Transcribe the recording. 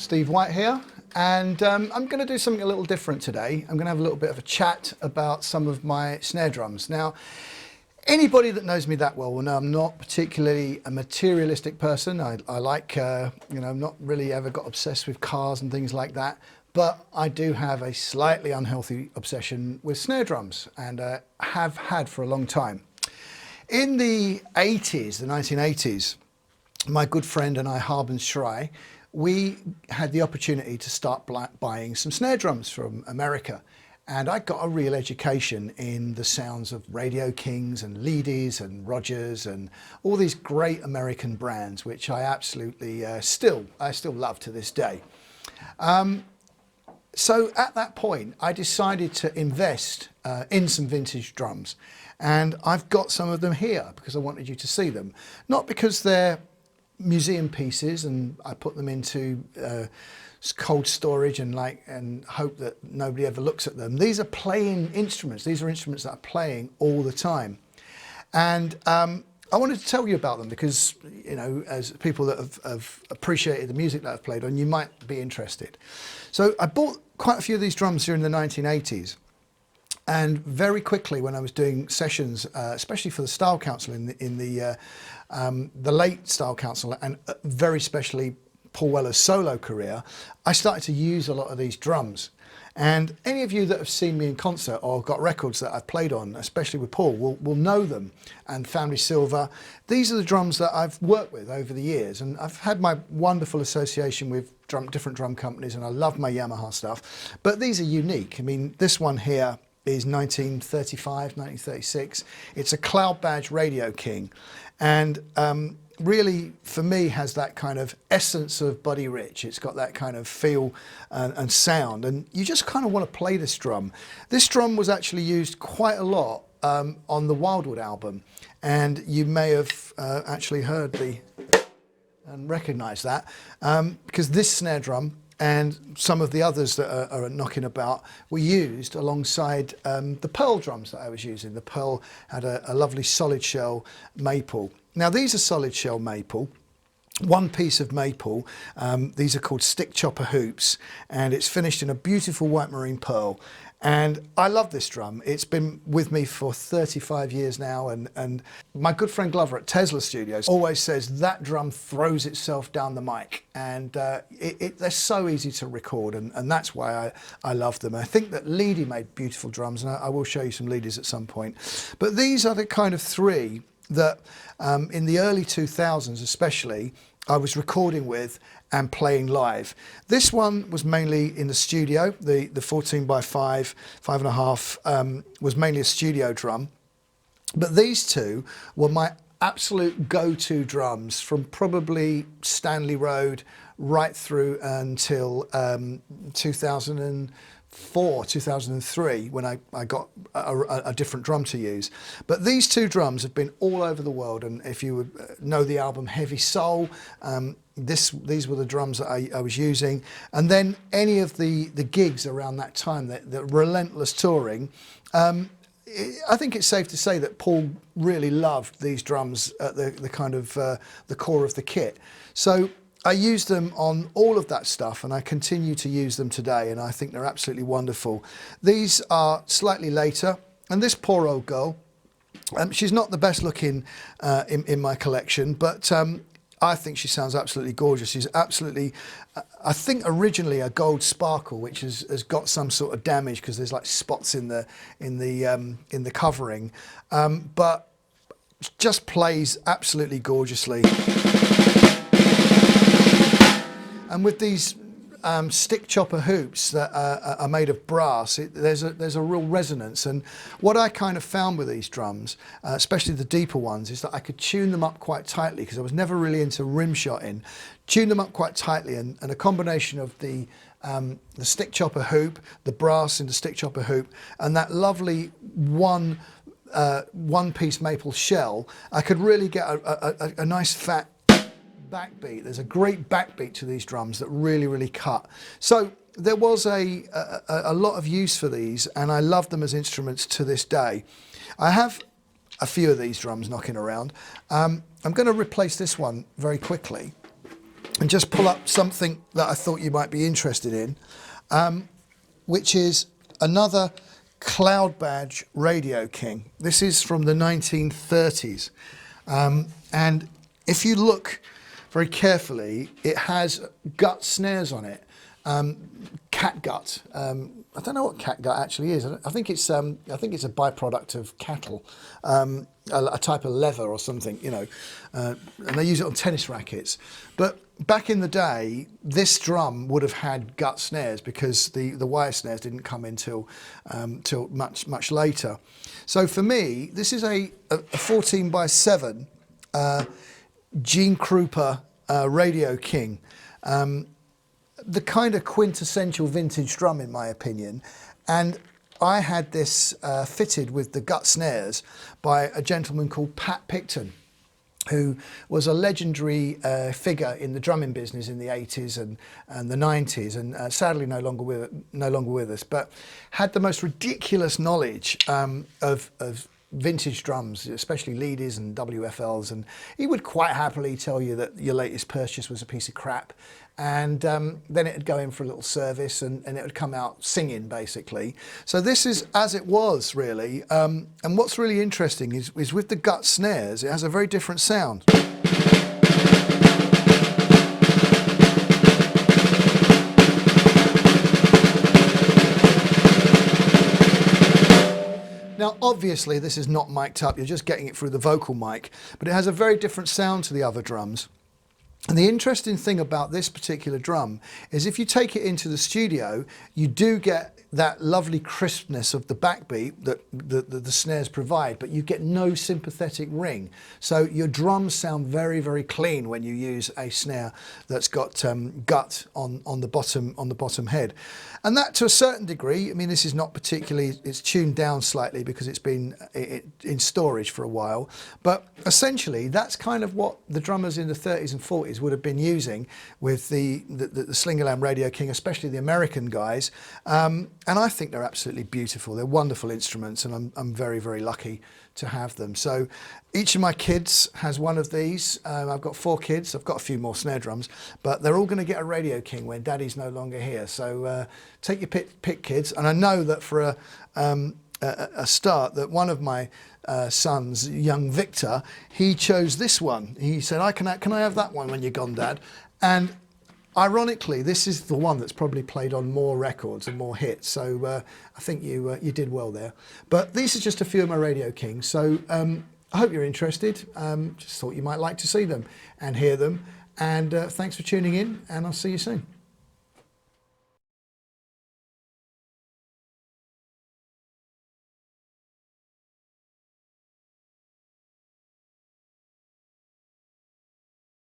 Steve White here, and I'm going to do something a little different today. I'm going to have a little bit of a chat about some of my snare drums. Now, anybody that knows me that well will know I'm not particularly a materialistic person. I like, I'm not really ever got obsessed with cars and things like that, but I do have a slightly unhealthy obsession with snare drums, and have had for a long time. In the 80s, the 1980s, my good friend and I, Harbin Shry, we had the opportunity to start buying some snare drums from America. And I got a real education in the sounds of Radio Kings and Leadys and Rogers and all these great American brands, which I absolutely still love to this day. So at that point, I decided to invest in some vintage drums. And I've got some of them here because I wanted you to see them. Not because they're museum pieces and I put them into cold storage and hope that nobody ever looks at them. These are playing instruments. These are instruments that are playing all the time. And I wanted to tell you about them because, you know, as people that have appreciated the music that I've played on, you might be interested. So I bought quite a few of these drums during the 1980s. And very quickly, when I was doing sessions, especially for the Style Council in the late Style Council, and very especially Paul Weller's solo career, I started to use a lot of these drums. And any of you that have seen me in concert or got records that I've played on, especially with Paul, will know them. And Foundry Silver, these are the drums that I've worked with over the years. And I've had my wonderful association with different drum companies, and I love my Yamaha stuff. But these are unique. I mean, this one here is 1935, 1936. It's a Cloud Badge Radio King. And really, for me, has that kind of essence of Buddy Rich. It's got that kind of feel and sound. And you just kind of want to play this drum. This drum was actually used quite a lot on the Wildwood album. And you may have actually heard and recognise that. Because this snare drum and some of the others that are knocking about were used alongside the Pearl drums that I was using. The Pearl had a lovely solid shell maple. Now these are solid shell maple, one piece of maple. These are called stick chopper hoops, and it's finished in a beautiful white marine pearl. And I love this drum. It's been with me for 35 years now, and my good friend Glover at Tesla Studios always says that drum throws itself down the mic, and they're so easy to record, and that's why I love them. I think that Leady made beautiful drums, and I will show you some Leadys at some point. But these are the kind of three that in the early 2000s especially, I was recording with and playing live. This one was mainly in the studio. The 14 by 5.5 was mainly a studio drum. But these two were my absolute go-to drums from probably Stanley Road right through until 2004, 2003, when I got a different drum to use. But these two drums have been all over the world, and if you would know the album Heavy Soul, these were the drums that I was using. And then any of the gigs around that time, the relentless touring, I think it's safe to say that Paul really loved these drums at the kind of the core of the kit. So I used them on all of that stuff, and I continue to use them today, and I think they're absolutely wonderful. These are slightly later, and this poor old girl, she's not the best looking in my collection, but I think she sounds absolutely gorgeous. She's absolutely, I think originally a gold sparkle, which has got some sort of damage because there's like spots in the covering, but just plays absolutely gorgeously. And with these stick chopper hoops that are made of brass, there's a real resonance. And what I kind of found with these drums, especially the deeper ones, is that I could tune them up quite tightly, because I was never really into rim shotting. Tune them up quite tightly, and a combination of the stick chopper hoop, the brass in the stick chopper hoop, and that lovely one-piece maple shell, I could really get a nice fat backbeat. There's a great backbeat to these drums that really cut. So there was a lot of use for these, and I love them as instruments to this day. I have a few of these drums knocking around. I'm going to replace this one very quickly. and just pull up something that I thought you might be interested in, which is another Cloud Badge Radio King. This is from the 1930s. And if you look very carefully, it has gut snares on it, catgut. I don't know what catgut actually is. I think it's a byproduct of cattle, a type of leather or something, you know, and they use it on tennis rackets. But back in the day, this drum would have had gut snares because the wire snares didn't come in till much later. So for me, this is a 14x7 Gene Krupa Radio King. The kind of quintessential vintage drum in my opinion, and I had this fitted with the gut snares by a gentleman called Pat Picton, who was a legendary figure in the drumming business in the 80s and the 90s, and sadly no longer with us, but had the most ridiculous knowledge of vintage drums, especially leadies and WFLs, and he would quite happily tell you that your latest purchase was a piece of crap, and then it'd go in for a little service and it would come out singing basically. So this is as it was really, and what's really interesting is with the gut snares, it has a very different sound. Now, obviously, this is not mic'd up, you're just getting it through the vocal mic, but it has a very different sound to the other drums. And the interesting thing about this particular drum is if you take it into the studio, you do get that lovely crispness of the backbeat that the snares provide, but you get no sympathetic ring. So your drums sound very, very clean when you use a snare that's got gut on the bottom head. And that, to a certain degree, I mean, this is not particularly, it's tuned down slightly because it's been in storage for a while, but essentially that's kind of what the drummers in the 30s and 40s would have been using with the Slingerland Radio King, especially the American guys. And I think they're absolutely beautiful. They're wonderful instruments, and I'm very, very lucky to have them. So each of my kids has one of these. I've got 4 kids. I've got a few more snare drums, but they're all going to get a Radio King when Daddy's no longer here. So take your pick, kids. And I know that for a start, that one of my sons, young Victor, he chose this one. He said, can I have that one when you're gone, Dad? And ironically, this is the one that's probably played on more records and more hits, so I think you did well there. But these are just a few of my Radio Kings, so I hope you're interested. Just thought you might like to see them and hear them, and thanks for tuning in, and I'll see you soon.